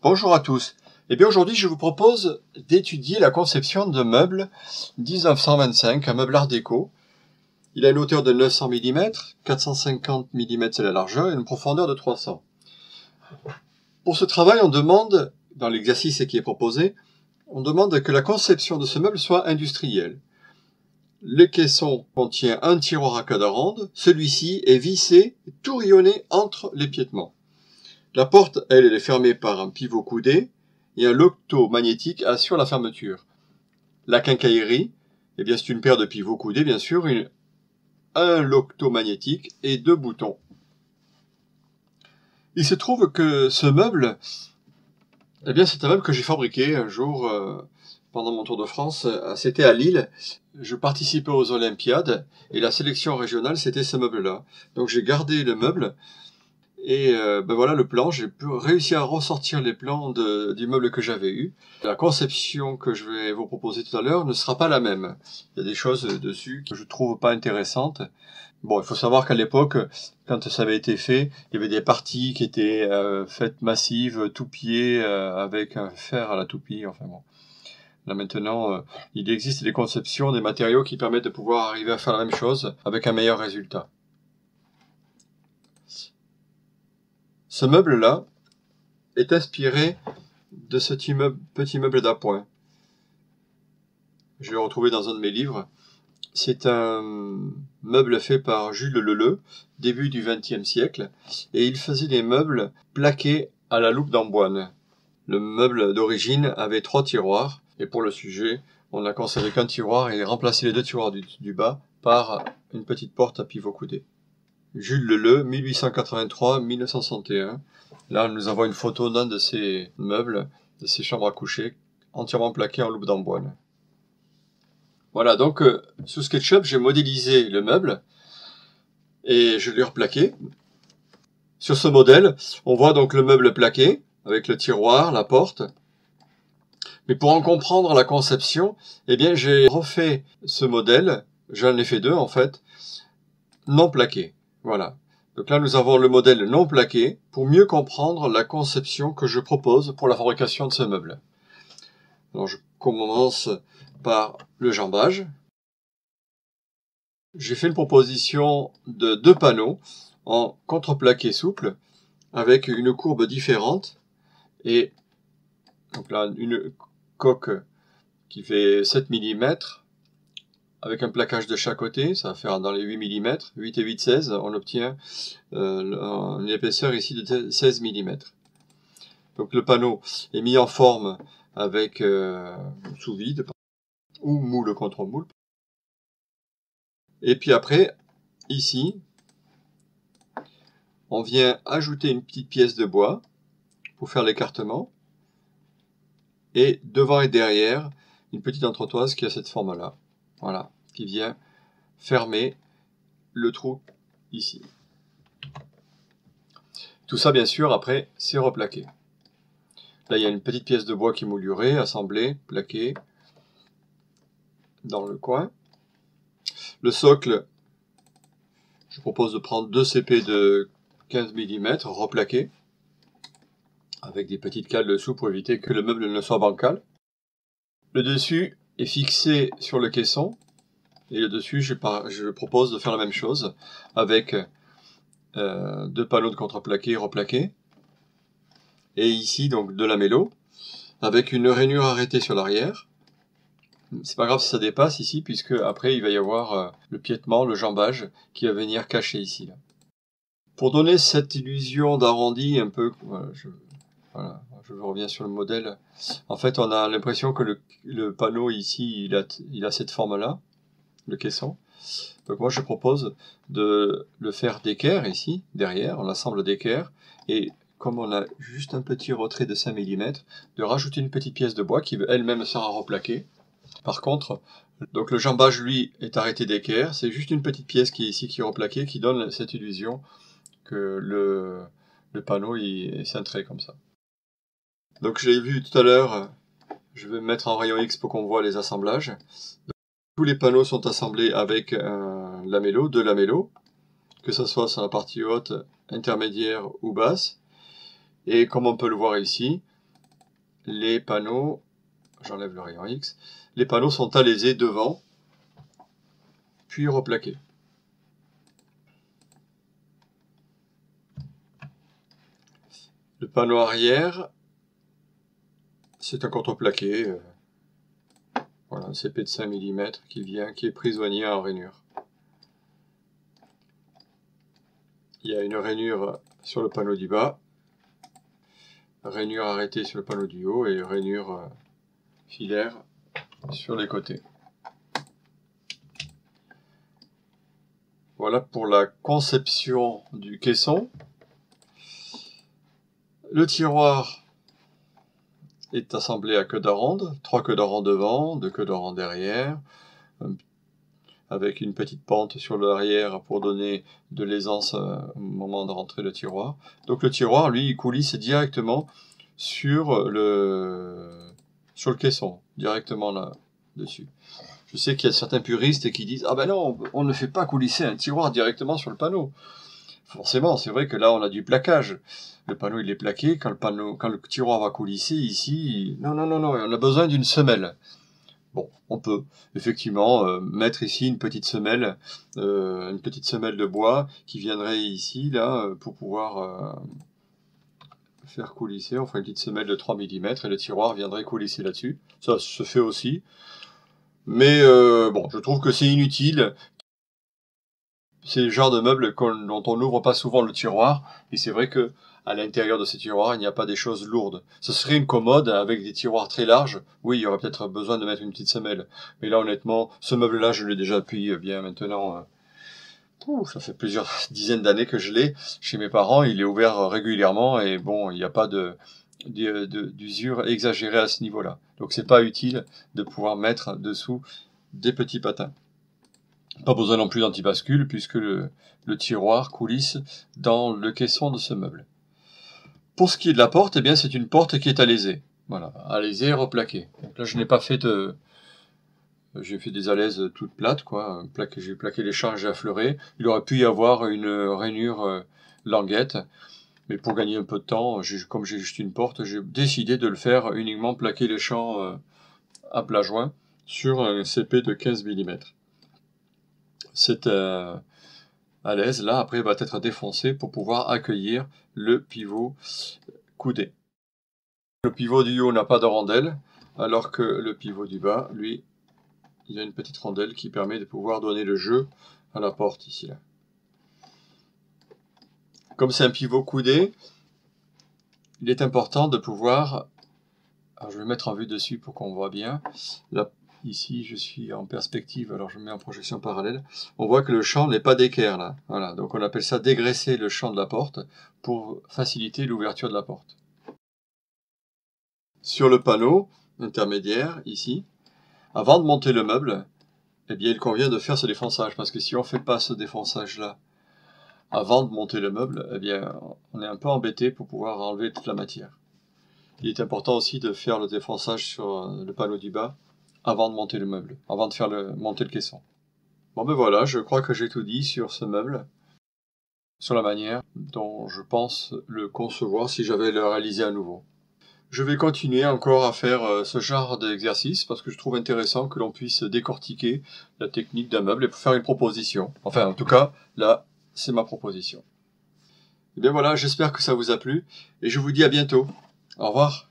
Bonjour à tous. Eh bien aujourd'hui je vous propose d'étudier la conception de meuble 1925, un meuble art déco. Il a une hauteur de 900 mm, 450 mm c'est la largeur et une profondeur de 300. Pour ce travail on demande, dans l'exercice qui est proposé, on demande que la conception de ce meuble soit industrielle. Le caisson contient un tiroir à cadre ronde, celui-ci est vissé, tourillonné entre l'épiètement. La porte, elle est fermée par un pivot coudé et un loquetot magnétique assure la fermeture. La quincaillerie, eh bien c'est une paire de pivots coudés, bien sûr, un loquetot magnétique et 2 boutons. Il se trouve que ce meuble, eh bien c'est un meuble que j'ai fabriqué un jour pendant mon tour de France. C'était à Lille. Je participais aux Olympiades et la sélection régionale c'était ce meuble-là. Donc j'ai gardé le meuble. Et ben voilà le plan, j'ai réussi à ressortir les plans du meuble que j'avais eu. La conception que je vais vous proposer tout à l'heure ne sera pas la même. Il y a des choses dessus que je trouve pas intéressantes. Bon, il faut savoir qu'à l'époque, quand ça avait été fait, il y avait des parties qui étaient faites massives, tout pied, avec un fer à la toupie, enfin bon. Là maintenant, il existe des conceptions, des matériaux qui permettent de pouvoir arriver à faire la même chose avec un meilleur résultat. Ce meuble-là est inspiré de ce petit meuble d'appoint. Je l'ai retrouvé dans un de mes livres. C'est un meuble fait par Jules Leleu, début du XXe siècle, et il faisait des meubles plaqués à la loupe d'Amboine. Le meuble d'origine avait 3 tiroirs, et pour le sujet, on n'a conservé qu'un tiroir et remplacé les 2 tiroirs du bas par une petite porte à pivot coudé. Jules Leleu, 1883-1961. Là, nous avons une photo d'un de ces meubles, de ces chambres à coucher, entièrement plaquées en loupe d'Amboine. Voilà, donc sous SketchUp, j'ai modélisé le meuble et je l'ai replaqué. Sur ce modèle, on voit donc le meuble plaqué, avec le tiroir, la porte. Mais pour en comprendre la conception, eh bien, j'ai refait ce modèle, j'en ai fait 2 en fait, non plaqué. Voilà. Donc là, nous avons le modèle non plaqué pour mieux comprendre la conception que je propose pour la fabrication de ce meuble. Alors, je commence par le jambage. J'ai fait une proposition de 2 panneaux en contreplaqué souple avec une courbe différente et donc là, une coque qui fait 7 mm avec un plaquage de chaque côté, ça va faire dans les 8 mm, 8 et 8, 16, on obtient une épaisseur ici de 16 mm. Donc le panneau est mis en forme avec sous vide ou moule contre moule. Et puis après, ici, on vient ajouter une petite pièce de bois pour faire l'écartement. Et devant et derrière, une petite entretoise qui a cette forme-là. Voilà, qui vient fermer le trou ici. Tout ça, bien sûr, après, c'est replaqué. Là, il y a une petite pièce de bois qui est moulurée, assemblée, plaquée dans le coin. Le socle, je propose de prendre 2 CP de 15 mm, replaqués, avec des petites cales dessous pour éviter que le meuble ne soit bancal. Le dessus est fixé sur le caisson, et le dessus, je propose de faire la même chose, avec 2 panneaux de contreplaqué replaqués, et ici donc de lamello, avec une rainure arrêtée sur l'arrière. C'est pas grave si ça dépasse ici, puisque après il va y avoir le piétement, le jambage, qui va venir cacher ici. Là. Pour donner cette illusion d'arrondi un peu, voilà, je reviens sur le modèle. En fait, on a l'impression que le panneau ici, il a cette forme-là, le caisson. Donc moi je propose de le faire d'équerre ici, derrière, on assemble d'équerre, et comme on a juste un petit retrait de 5 mm, de rajouter une petite pièce de bois qui elle-même sera replaquée. Par contre, donc le jambage lui est arrêté d'équerre, c'est juste une petite pièce qui est ici qui est replaquée, qui donne cette illusion que le panneau est cintré comme ça. Donc j'ai vu tout à l'heure, je vais me mettre en rayon X pour qu'on voit les assemblages. Donc, tous les panneaux sont assemblés avec un lamello, 2 lamellos, que ce soit sur la partie haute, intermédiaire ou basse. Et comme on peut le voir ici, les panneaux, j'enlève le rayon X, les panneaux sont alésés devant, puis replaqués. Le panneau arrière, c'est un contreplaqué, voilà, un CP de 5 mm qui est prisonnier en rainure. Il y a une rainure sur le panneau du bas, rainure arrêtée sur le panneau du haut et rainure filaire sur les côtés. Voilà pour la conception du caisson. Le tiroir est assemblé à queue d'aronde, 3 queues d'aronde devant, 2 queues d'aronde derrière, avec une petite pente sur l'arrière pour donner de l'aisance au moment de rentrer le tiroir. Donc le tiroir, lui, il coulisse directement sur le caisson, directement là-dessus. Je sais qu'il y a certains puristes qui disent « Ah ben non, on ne fait pas coulisser un tiroir directement sur le panneau ». Forcément, c'est vrai que là, on a du plaquage. Le panneau, il est plaqué. Quand le tiroir va coulisser, ici, non, on a besoin d'une semelle. Bon, on peut effectivement mettre ici une petite semelle de bois qui viendrait ici, là, pour pouvoir faire coulisser. On ferait une petite semelle de 3 mm et le tiroir viendrait coulisser là-dessus. Ça se fait aussi. Mais bon, je trouve que c'est inutile. C'est le genre de meuble dont on n'ouvre pas souvent le tiroir, et c'est vrai que à l'intérieur de ces tiroirs, il n'y a pas des choses lourdes. Ce serait une commode avec des tiroirs très larges. Oui, il y aurait peut-être besoin de mettre une petite semelle. Mais là, honnêtement, ce meuble-là, je l'ai déjà depuis bien maintenant. Ça fait plusieurs dizaines d'années que je l'ai chez mes parents. Il est ouvert régulièrement et bon, il n'y a pas d'usure exagérée à ce niveau-là. Donc, c'est pas utile de pouvoir mettre dessous des petits patins. Pas besoin non plus d'antibascule puisque le tiroir coulisse dans le caisson de ce meuble. Pour ce qui est de la porte, eh bien c'est une porte qui est alésée. Voilà, alésée et replaquée. Donc là je n'ai pas fait de... J'ai fait des alaises toutes plates, quoi. J'ai plaqué les champs, j'ai affleuré. Il aurait pu y avoir une rainure languette. Mais pour gagner un peu de temps, comme j'ai juste une porte, j'ai décidé de le faire uniquement plaquer les champs à plat joint sur un CP de 15 mm. Cette alaise là après va être défoncée pour pouvoir accueillir le pivot coudé. Le pivot du haut n'a pas de rondelle, alors que le pivot du bas, lui, il y a une petite rondelle qui permet de pouvoir donner le jeu à la porte ici là. Comme c'est un pivot coudé, il est important de pouvoir, alors je vais mettre en vue dessus pour qu'on voit bien. Là, ici, je suis en perspective, alors je mets en projection parallèle. On voit que le champ n'est pas d'équerre là. Voilà, donc on appelle ça dégraisser le champ de la porte pour faciliter l'ouverture de la porte. Sur le panneau intermédiaire, ici, avant de monter le meuble, eh bien, il convient de faire ce défonçage, parce que si on ne fait pas ce défonçage-là avant de monter le meuble, eh bien, on est un peu embêté pour pouvoir enlever toute la matière. Il est important aussi de faire le défonçage sur le panneau du bas avant de monter le meuble, avant de faire monter le caisson. Bon ben voilà, je crois que j'ai tout dit sur ce meuble, sur la manière dont je pense le concevoir si j'avais le réalisé à nouveau. Je vais continuer encore à faire ce genre d'exercice parce que je trouve intéressant que l'on puisse décortiquer la technique d'un meuble et faire une proposition. Enfin, en tout cas, là, c'est ma proposition. Et bien voilà, j'espère que ça vous a plu et je vous dis à bientôt. Au revoir.